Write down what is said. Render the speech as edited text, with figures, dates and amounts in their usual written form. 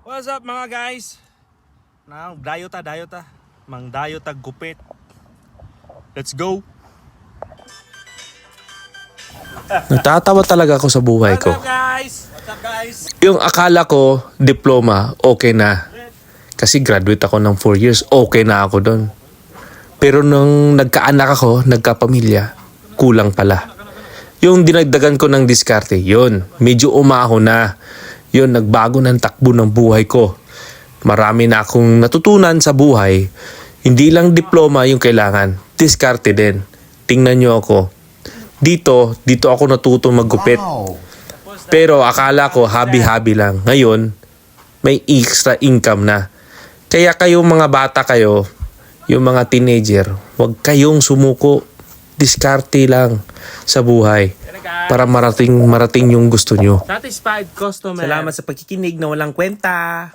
What's up mga guys? Dayo ta. Mang dayo ta gupit. Let's go. Natatawa talaga ako sa buhay ko. What's up guys? Yung akala ko, diploma, okay na. Kasi graduate ako ng 4 years, okay na ako doon. Pero nung nagkaanak ako, nagkapamilya, kulang pala. Yung dinagdagan ko ng diskarte, yun, medyo umaho na. Yun, nagbago ng takbo ng buhay ko. Marami na akong natutunan sa buhay. Hindi lang diploma yung kailangan, diskarte din. Tingnan nyo ako. Dito ako natuto maggupit. Pero akala ko habi-habi lang. Ngayon, may extra income na. Kaya kayo mga bata kayo, yung mga teenager, huwag kayong sumuko. Diskarte lang sa buhay para marating yung gusto nyo. Satisfied customer. Salamat sa pagkikinig na walang kwenta.